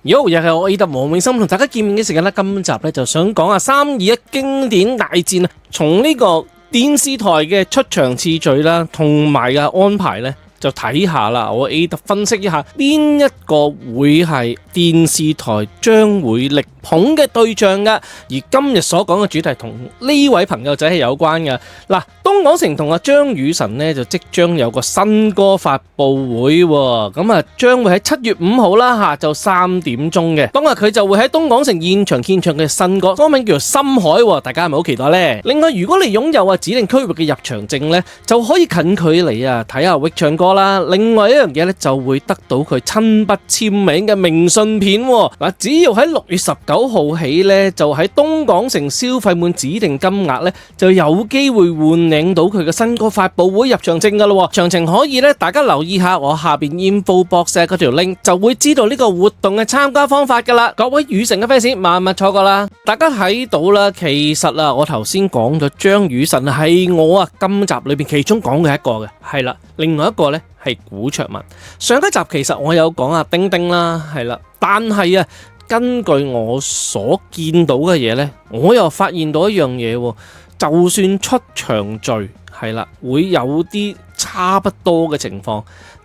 又係我 A 特黃永森同大家見面嘅時間啦。今集咧就想講下321經典大戰啊，從呢個電視台嘅出場次序啦，同埋嘅安排咧，就睇下啦。我 A 特分析一下邊一個會係電視台將會力捧嘅對象噶。而今日所講嘅主題同呢位朋友仔係有關嘅。嗱，東港城同阿張雨晨呢，就即將有個新歌發佈會，咁啊將會喺7月5號啦，下晝3點鐘嘅。當日佢就會喺東港城現場獻唱嘅新歌，歌名叫做《深海》，大家係咪好期待呢？另外，如果你擁有啊指定區域嘅入場證呢，就可以近距離啊睇下域唱歌啦。另外一樣嘢呢，就會得到佢親筆簽名嘅明信片。嗱，只要喺6月19號起呢，就喺東港城消費滿指定金額呢，就有機會換領到佢嘅新歌發佈會入場證噶咯。詳情可以呢，大家留意下我下邊 info box 嗰條 link， 就會知道呢個活動嘅參加方法噶啦。各位雨晨嘅 fans 萬勿錯過啦！大家睇到啦，其實啊，我頭先講咗張雨晨係我啊今集裏邊其中講嘅一個嘅，係啦，另外一個呢係古卓文。上一集其實我有講啊丁丁啦，係啦，但係啊，根據我所見到嘅嘢呢，我又發現到一樣嘢，就算出場序係啦，會有啲差不多嘅情況，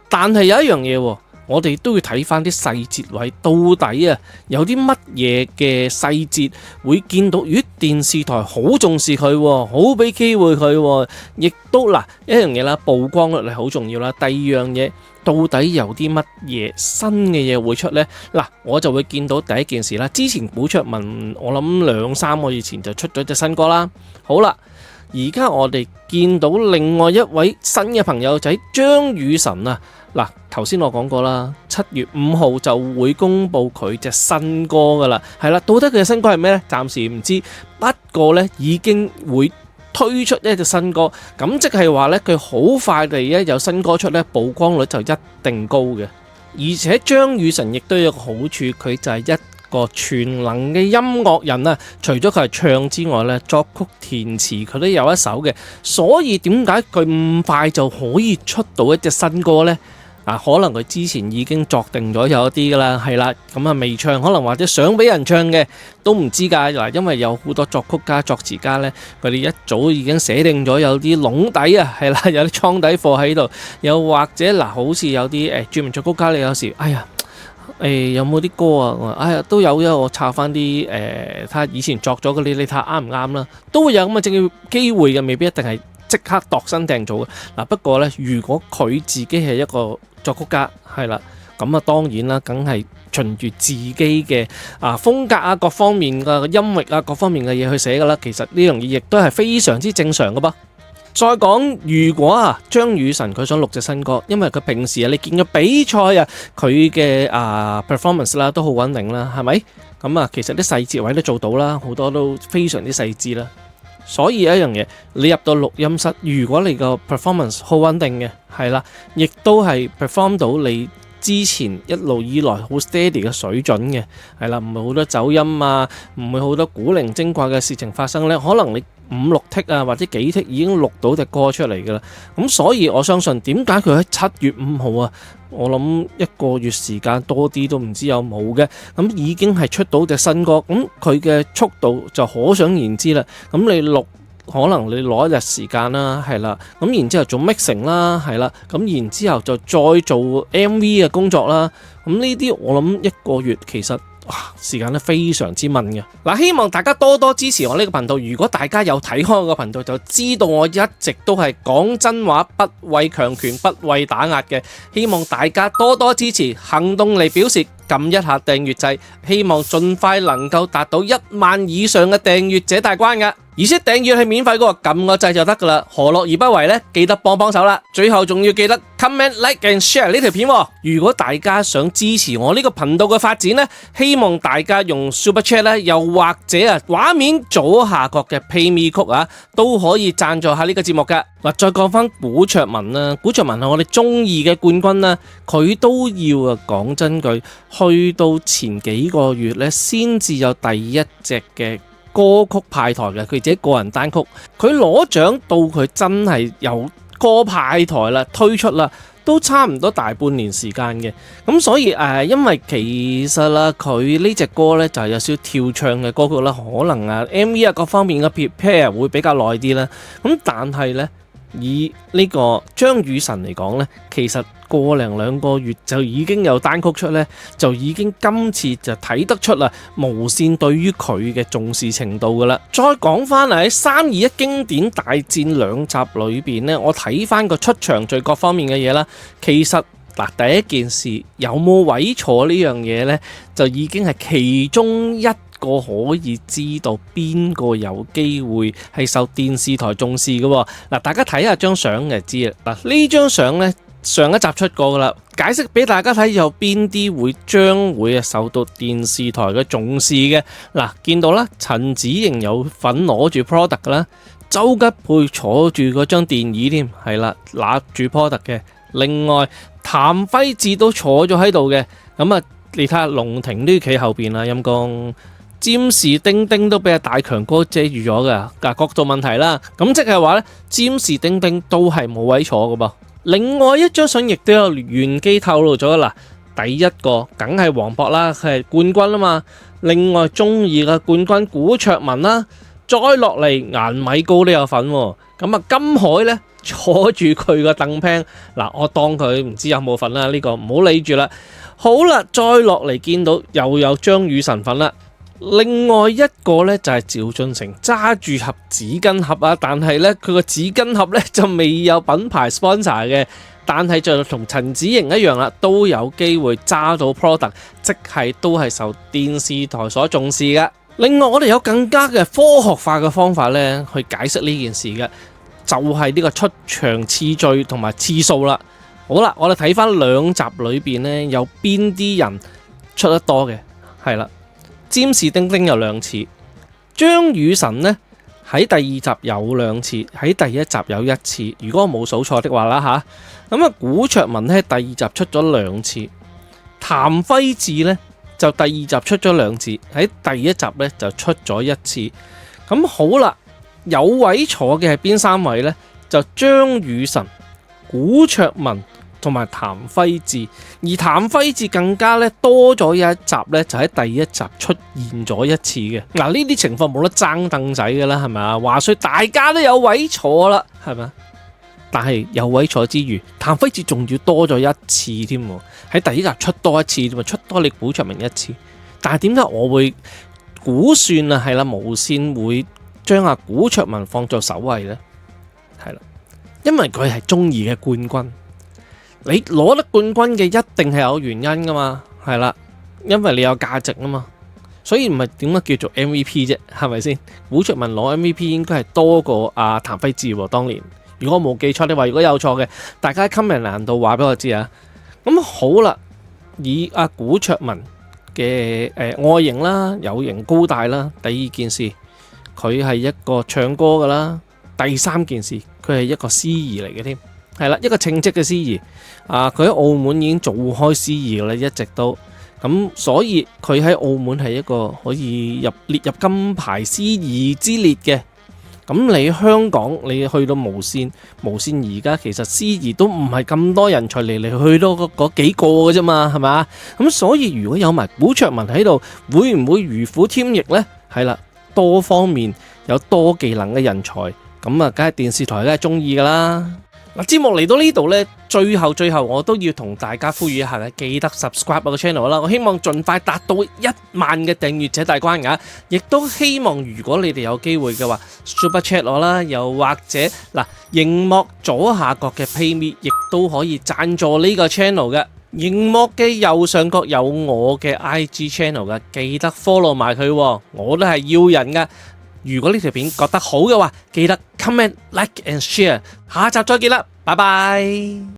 但係有一樣嘢，我哋都要睇翻啲細節位，到底啊有啲乜嘢嘅細節會見到，咦，電視台好重視佢，好俾機會佢，亦都嗱一樣嘢啦，曝光率係好重要啦。第二樣嘢，到底有啲乜嘢新嘅嘢會出呢？嗱，我就會見到第一件事啦。之前古卓文我諗2-3個月前就出咗隻新歌啦。好啦，而家我哋見到另外一位新嘅朋友仔張雨晨啊。嗱，頭先我講過啦，7月5號就會公布佢隻新歌噶啦，係啦，到底佢嘅新歌係咩呢？暫時唔知，不過呢已經會推出一隻新歌，咁即係話呢，佢好快地有新歌出呢，曝光率就一定高嘅。而且張雨晨亦都有個好處，佢就係一個全能嘅音樂人啊，除咗佢係唱之外呢，作曲填詞佢都有一手嘅，所以點解佢咁快就可以出到一隻新歌呢？可能佢之前已經作定咗有一啲噶啦，係啦，咁啊未唱，可能或者想俾人唱嘅都唔知㗎。嗱，因為有好多作曲家、作詞家呢，佢哋一早已經寫定咗有啲籠底啊，係啦，有啲倉底貨喺度，又或者嗱，好似有啲著名作曲家，你有時有冇啲歌啊？都有嘅，我查翻啲睇下以前作咗嗰啲，你睇下啱唔啱啦，都會有咁嘅正機會嘅，未必一定係即刻度身訂做嘅。嗱，不過呢，如果佢自己係一個作曲家，係啦，咁啊當然啦，梗係循住自己嘅風格啊，各方面嘅音域啊，各方面嘅嘢去寫噶啦。其實呢樣嘢亦都係非常之正常嘅噃。再講，如果張雨晨佢想錄隻新歌，因為佢平時你見佢比賽佢嘅performance 啦都好穩定啦，係咪？咁其實啲細節位都做到啦，好多都非常之細緻啦。所以有一樣嘢，你入到錄音室，如果你個 performance 好穩定嘅，係啦，亦都係 perform 到你之前一路以來好 steady 嘅水準嘅，係啦，唔會好多走音啊，唔會好多古靈精怪嘅事情發生呢。可能你5-6 剔或者幾剔已經錄到隻歌出嚟㗎啦。咁所以我相信點解佢喺7月5號我諗1個月時間多啲都唔知有冇嘅，咁已經係出到隻新歌，咁佢嘅速度就可想而知啦。咁你錄可能你攞一日時間啦，係啦，咁然之後做 mixing 啦，係啦，咁然之後就再做 MV 嘅工作啦。咁呢啲我諗1個月其實時間咧非常之問嘅。嗱，希望大家多多支持我呢個頻道。如果大家有睇開我個頻道，就知道我一直都係講真話，不畏強權，不畏打壓嘅。希望大家多多支持，行動嚟表示，撳一下訂閱掣，希望盡快能夠達到1萬以上嘅訂閱者大關噶。而且訂閱係免費嘅，撳個掣就得噶啦，何樂而不為呢？記得幫手啦！最後仲要記得 comment、like and share 呢條片。如果大家想支持我呢個頻道嘅發展呢，希望大家用 Super Chat 咧，又或者畫面左下角嘅 Pay Me 曲都可以贊助下呢個節目噶。嗱，再講翻古卓文啦，古卓文係我哋中意嘅冠軍啦，佢都要講真句，去到前幾個月呢，先至有第一隻嘅歌曲派台嘅，佢自己個人單曲，佢攞獎到佢真係有歌派台啦，推出啦，都差唔多大半年時間嘅。咁所以因為其實啦，佢呢隻歌呢就係有少少跳唱嘅歌曲啦，可能MV各方面嘅 prepare 會比較耐啲啦。咁但係呢，以呢個張雨晨嚟講呢，其實個零兩個月就已經有單曲出呢，就已經今次就睇得出啦，無線對於佢嘅重視程度噶啦。再講翻喺321經典大戰2集裏邊呢，我睇翻個出場序各方面嘅嘢啦，其實第一件事有冇位坐呢樣嘢呢，就已經係其中一個可以知道邊個有機會係受電視台重視嘅。大家睇下張相就知啦。呢張相呢，上一集出過噶啦，解釋俾大家睇有邊啲將會受到電視台嘅重視嘅。見到啦，陳子瑩有份攞住 product 噶啦，周吉佩坐住嗰張電椅添，係啦，拿住 product 嘅。另外譚輝智都坐咗喺度嘅。咁你睇下龍庭都要企後邊啦，陰公。占士丁丁都俾阿大強哥遮住咗噶，角度問題啦。咁即係話呢，占士丁丁都係冇位坐噶噃。另外一張相亦都有玄機透露咗啦。第一個梗係黃渤啦，佢係冠軍啊嘛。另外中意嘅冠軍古卓文啦，再落嚟顏米高都有份。咁金海呢，坐住佢個凳 pan， 我當佢唔知有冇份啦，呢個唔好理住啦。好啦，再落嚟見到又有張雨晨份啦。另外一個呢，就係趙俊成揸住盒紙巾盒啊，但係呢，佢個紙巾盒呢就未有品牌 sponsor 嘅，但係就同陳子瑩一樣啦，都有機會揸到 product， 即係都係受電視台所重視嘅。另外我哋有更加嘅科學化嘅方法呢去解釋呢件事嘅，就係呢個出場次序同埋次數啦。好啦，我哋睇翻2集裏邊呢，有邊啲人出得多嘅，係啦。占士丁丁有2次，張雨晨呢喺第2集有2次，喺第1集有1次。如果我冇數錯的話啦吓，咁古卓文喺第2集出咗2次，譚輝智呢就第2集出咗2次，喺第1集呢就出咗1次。咁好啦，有位坐嘅係邊3位呢？就張雨晨、古卓文同埋譚輝智，而譚輝智更加咧多咗一集咧，就喺第1集出現咗1次嘅。呢啲情況冇得爭凳仔嘅啦，係咪啊？話說大家都有位坐啦，係咪？但係有位坐之餘，譚輝智仲要多咗1次添，喺第1集出多1次，出多你古卓文1次。但係點解我會估算啊？係啦，無線會將阿古卓文放做首位呢？係啦，因為佢係中意嘅冠軍。你攞得冠軍嘅一定係有原因噶嘛，係啦，因為你有價值啊嘛，所以唔係點解叫做 MVP 啫，係咪先？古卓文攞 MVP 應該係多過阿譚輝智喎，當年。如果我冇記錯，你話如果有錯嘅，大家 comment 欄度話俾我知啊。咁好啦，以阿古卓文嘅外形啦，有型高大啦，第2件事佢係一個唱歌噶啦，第3件事佢係一個司儀嚟嘅添。係啦，一個稱職嘅司儀，佢喺澳門已經做開司儀啦，一直都咁，所以佢喺澳門係一個可以列入金牌司儀之列嘅。咁你香港你去到無線而家其實司儀都唔係咁多人才嚟去到嗰幾個嘅啫嘛，係咪？咁所以如果有埋古卓文喺度，會唔會如虎添翼呢？係啦，多方面有多技能嘅人才，咁梗係電視台梗係中意噶啦。節目嚟到呢度呢，最後我都要同大家呼籲一下嘅，記得 subscribe 我個 channel 啦。我希望盡快達到1萬嘅訂閱者大關㗎，亦都希望如果你哋有機會嘅話 super chat 我啦，又或者熒幕左下角嘅 PayMe 亦都可以贊助呢個 channel 嘅。熒幕嘅右上角有我嘅 IG channel 嘅，記得 follow 埋佢，我都係要人㗎。如果呢條片覺得好嘅話，記得 comment、like and share。下集再見啦，拜拜。